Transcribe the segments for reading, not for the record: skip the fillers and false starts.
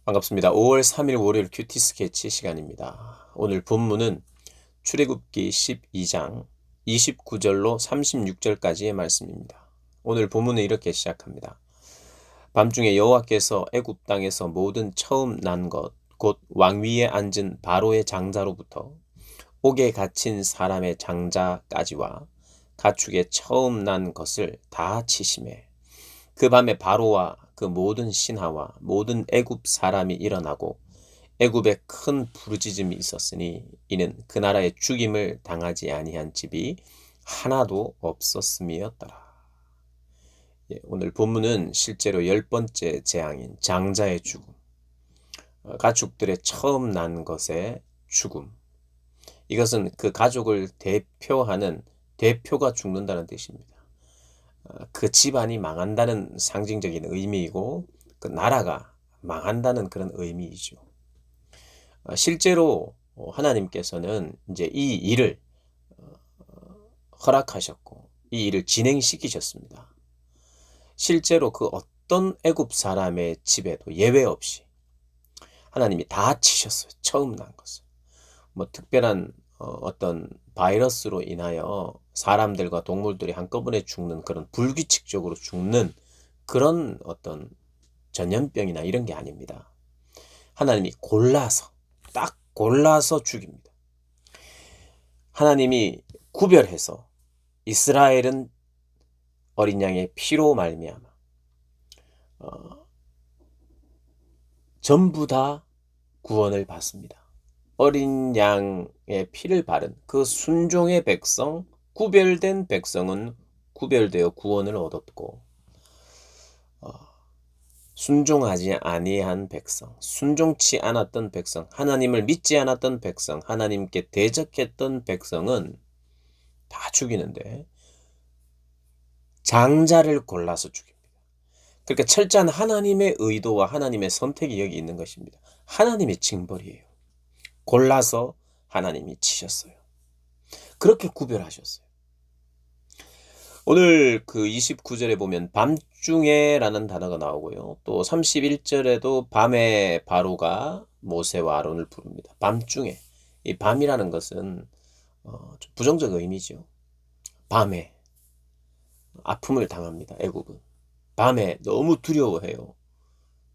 반갑습니다. 5월 3일 월요일 큐티 스케치 시간입니다. 오늘 본문은 출애굽기 12장 29절로 36절까지의 말씀입니다. 오늘 본문은 이렇게 시작합니다. 밤중에 여호와께서 애굽 땅에서 모든 처음 난 것, 곧 왕위에 앉은 바로의 장자로부터 옥에 갇힌 사람의 장자까지와 가축의 처음 난 것을 다 치시매 그 밤에 바로와 그 모든 신하와 모든 애굽 사람이 일어나고 애굽에 큰 부르짖음이 있었으니 이는 그 나라의 죽임을 당하지 아니한 집이 하나도 없었음이었더라. 오늘 본문은 실제로 10번째 재앙인 장자의 죽음, 가축들의 처음 난 것의 죽음. 이것은 그 가족을 대표하는 대표가 죽는다는 뜻입니다. 그 집안이 망한다는 상징적인 의미이고 그 나라가 망한다는 그런 의미이죠. 실제로 하나님께서는 이제 이 일을 허락하셨고 이 일을 진행시키셨습니다. 실제로 그 어떤 애굽 사람의 집에도 예외 없이 하나님이 다 치셨어요. 처음 난 것을. 뭐 특별한 어떤 바이러스로 인하여 사람들과 동물들이 한꺼번에 죽는 그런 불규칙적으로 죽는 그런 어떤 전염병이나 이런 게 아닙니다. 하나님이 골라서 딱 골라서 죽입니다. 하나님이 구별해서 이스라엘은 어린 양의 피로 말미암아 전부 다 구원을 받습니다. 어린 양의 피를 바른 그 순종의 백성, 구별된 백성은 구별되어 구원을 얻었고 순종하지 아니한 백성, 순종치 않았던 백성, 하나님을 믿지 않았던 백성, 하나님께 대적했던 백성은 다 죽이는데 장자를 골라서 죽입니다. 그러니까 철저한 하나님의 의도와 하나님의 선택이 여기 있는 것입니다. 하나님의 징벌이에요. 골라서 하나님이 치셨어요. 그렇게 구별하셨어요. 오늘 그 29절에 보면 밤중에라는 단어가 나오고요. 또 31절에도 밤에 바로가 모세와 아론을 부릅니다. 밤중에. 이 밤이라는 것은 좀 부정적 의미죠. 밤에 아픔을 당합니다. 애굽은. 밤에 너무 두려워해요.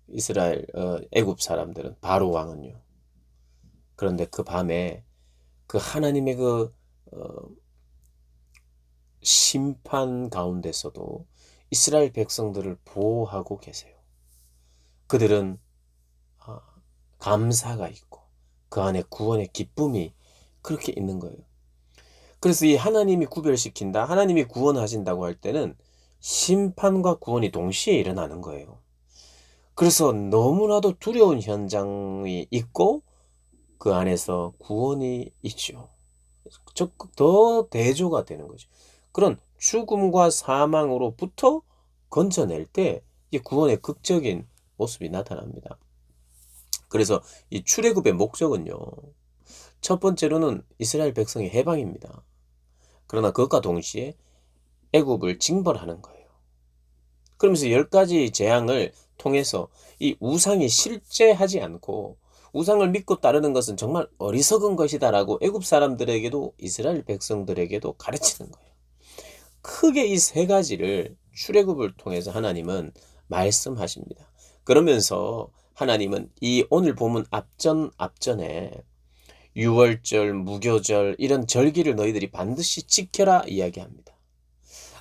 이스라엘 애굽 사람들은 바로 왕은요. 그런데 그 밤에 그 하나님의 그 심판 가운데서도 이스라엘 백성들을 보호하고 계세요. 그들은 감사가 있고 그 안에 구원의 기쁨이 그렇게 있는 거예요. 그래서 이 하나님이 구별시킨다, 하나님이 구원하신다고 할 때는 심판과 구원이 동시에 일어나는 거예요. 그래서 너무나도 두려운 현장이 있고 그 안에서 구원이 있죠. 적극 더 대조가 되는 거죠. 그런 죽음과 사망으로부터 건져낼 때 이 구원의 극적인 모습이 나타납니다. 그래서 이 출애굽의 목적은요. 첫 번째로는 이스라엘 백성의 해방입니다. 그러나 그것과 동시에 애굽을 징벌하는 거예요. 그러면서 10가지 재앙을 통해서 이 우상이 실제하지 않고 우상을 믿고 따르는 것은 정말 어리석은 것이다라고 애굽 사람들에게도 이스라엘 백성들에게도 가르치는 거예요. 크게 이 3가지를 출애굽을 통해서 하나님은 말씀하십니다. 그러면서 하나님은 이 오늘 본문 앞전에 유월절, 무교절 이런 절기를 너희들이 반드시 지켜라 이야기합니다.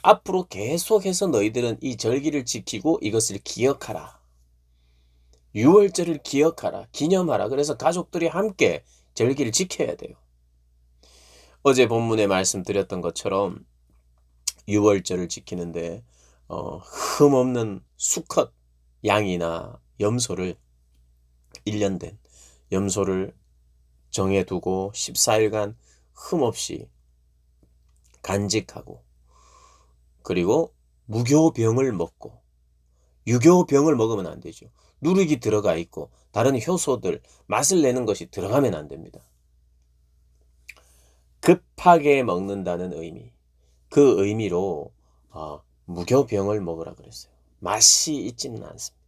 앞으로 계속해서 너희들은 이 절기를 지키고 이것을 기억하라. 유월절을 기억하라. 기념하라. 그래서 가족들이 함께 절기를 지켜야 돼요. 어제 본문에 말씀드렸던 것처럼 유월절을 지키는데 흠없는 수컷 양이나 염소를 1년 된 염소를 정해두고 14일간 흠없이 간직하고 그리고 무교병을 먹고 유교병을 먹으면 안 되죠. 누룩이 들어가 있고 다른 효소들 맛을 내는 것이 들어가면 안 됩니다. 급하게 먹는다는 의미, 그 의미로 무교병을 먹으라 그랬어요. 맛이 있지는 않습니다.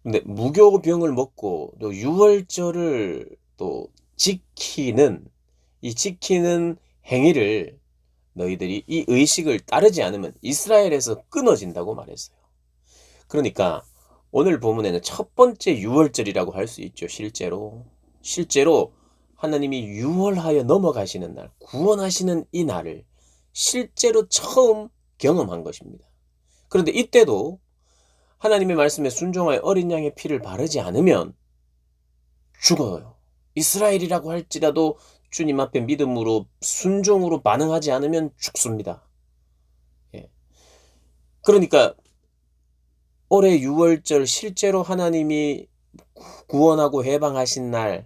근데 무교병을 먹고 또 유월절을 또 지키는 행위를 너희들이 이 의식을 따르지 않으면 이스라엘에서 끊어진다고 말했어요. 그러니까 오늘 본문에는 첫 번째 유월절이라고 할 수 있죠. 실제로 하나님이 유월하여 넘어가시는 날, 구원하시는 이 날을 실제로 처음 경험한 것입니다. 그런데 이때도 하나님의 말씀에 순종하여 어린 양의 피를 바르지 않으면 죽어요. 이스라엘이라고 할지라도 주님 앞에 믿음으로 순종으로 반응하지 않으면 죽습니다. 예. 그러니까 올해 6월절 실제로 하나님이 구원하고 해방하신 날이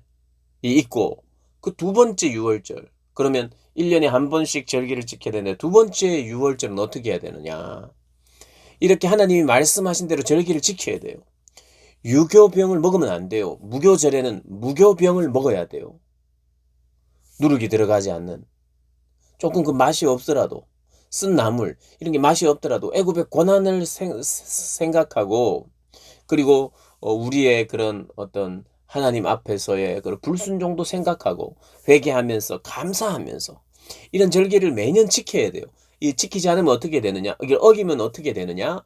있고 그 두 번째 6월절 그러면 1년에 한 번씩 절기를 지켜야 되는데 두 번째 6월절은 어떻게 해야 되느냐. 이렇게 하나님이 말씀하신 대로 절기를 지켜야 돼요. 유교병을 먹으면 안 돼요. 무교절에는 무교병을 먹어야 돼요. 누룩이 들어가지 않는 조금 그 맛이 없더라도 쓴 나물 이런 게 맛이 없더라도 애굽의 고난을 생각하고 그리고 우리의 그런 어떤 하나님 앞에서의 그런 불순종도 생각하고 회개하면서 감사하면서 이런 절기를 매년 지켜야 돼요. 이 지키지 않으면 어떻게 되느냐? 이걸 어기면 어떻게 되느냐?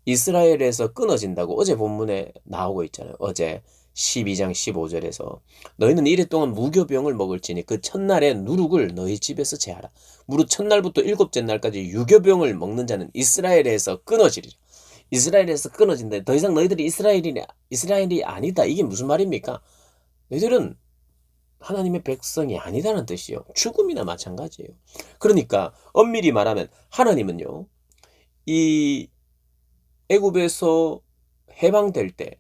이스라엘에서 끊어진다고 어제 본문에 나오고 있잖아요. 어제 12장 15절에서 너희는 이랫동안 무교병을 먹을지니 그 첫날에 누룩을 너희 집에서 제하라. 무릇 첫날부터 일곱째 날까지 유교병을 먹는 자는 이스라엘에서 끊어지리라. 이스라엘에서 끊어진다. 더 이상 너희들이 이스라엘이 아니다. 이게 무슨 말입니까? 너희들은 하나님의 백성이 아니다는 뜻이요. 죽음이나 마찬가지예요. 그러니까 엄밀히 말하면 하나님은요. 이 애굽에서 해방될 때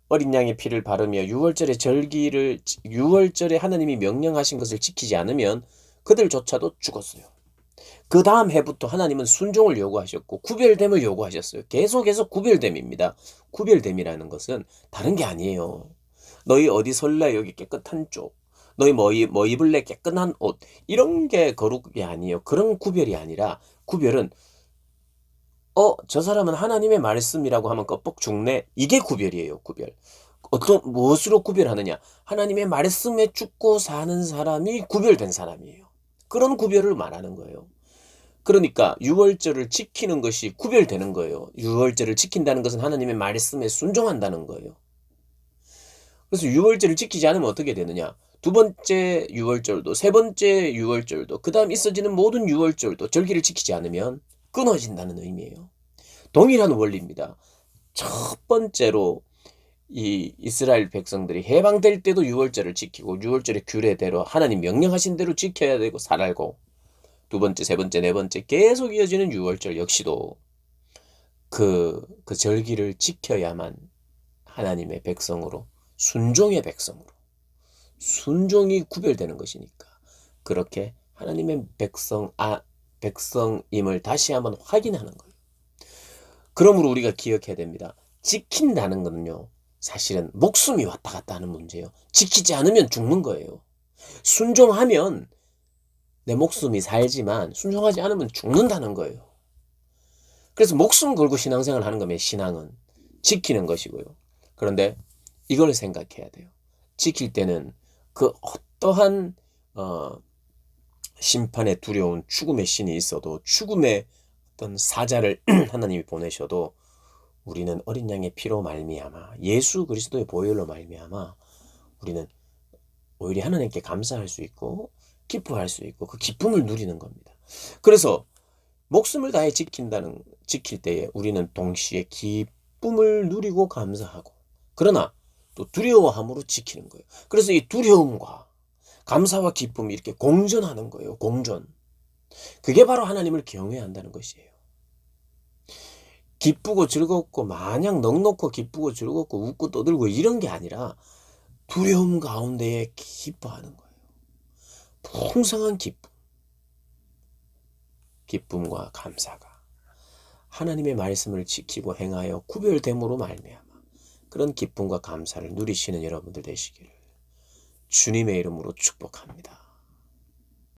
어린 양의 피를 바르며 6월절에 하나님이 명령하신 것을 지키지 않으면 그들조차도 죽었어요. 그 다음 해부터 하나님은 순종을 요구하셨고 구별됨을 요구하셨어요. 계속해서 구별됨입니다. 구별됨이라는 것은 다른 게 아니에요. 너희 어디 설래 여기 깨끗한 쪽 너희 뭐 입을래 깨끗한 옷 이런 게 거룩이 아니에요. 그런 구별이 아니라 구별은 저 사람은 하나님의 말씀이라고 하면 껍벅 죽네. 이게 구별이에요. 구별. 무엇으로 구별하느냐? 하나님의 말씀에 죽고 사는 사람이 구별된 사람이에요. 그런 구별을 말하는 거예요. 그러니까 유월절을 지키는 것이 구별되는 거예요. 유월절을 지킨다는 것은 하나님의 말씀에 순종한다는 거예요. 그래서 유월절을 지키지 않으면 어떻게 되느냐? 두 번째 유월절도 세 번째 유월절도 그 다음 있어지는 모든 유월절도 절기를 지키지 않으면 끊어진다는 의미예요. 동일한 원리입니다. 첫 번째로 이 이스라엘 백성들이 해방될 때도 유월절을 지키고 유월절의 규례대로 하나님 명령하신 대로 지켜야 되고 살고 두 번째, 세 번째, 네 번째 계속 이어지는 유월절 역시도 그 절기를 지켜야만 하나님의 백성으로 순종의 백성으로 순종이 구별되는 것이니까 그렇게 하나님의 백성임을 다시 한번 확인하는 거예요. 그러므로 우리가 기억해야 됩니다. 지킨다는 것은요. 사실은 목숨이 왔다 갔다 하는 문제예요. 지키지 않으면 죽는 거예요. 순종하면 내 목숨이 살지만 순종하지 않으면 죽는다는 거예요. 그래서 목숨 걸고 신앙생활을 하는 거면 신앙은 지키는 것이고요. 그런데 이걸 생각해야 돼요. 지킬 때는 그 어떠한 심판에 두려운 죽음의 신이 있어도 죽음의 어떤 사자를 하나님이 보내셔도 우리는 어린 양의 피로 말미암아 예수 그리스도의 보혈로 말미암아 우리는 오히려 하나님께 감사할 수 있고 기뻐할 수 있고 그 기쁨을 누리는 겁니다. 그래서 목숨을 다해 지킬 때에 우리는 동시에 기쁨을 누리고 감사하고 그러나 또 두려워함으로 지키는 거예요. 그래서 이 두려움과 감사와 기쁨이 이렇게 공존하는 거예요. 공존. 그게 바로 하나님을 경외한다는 것이에요. 기쁘고 즐겁고 마냥 넉넉고 기쁘고 즐겁고 웃고 떠들고 이런 게 아니라 두려움 가운데에 기뻐하는 거예요. 풍성한 기쁨과 감사가 하나님의 말씀을 지키고 행하여 구별됨으로 말미암아 그런 기쁨과 감사를 누리시는 여러분들 되시기를 주님의 이름으로 축복합니다.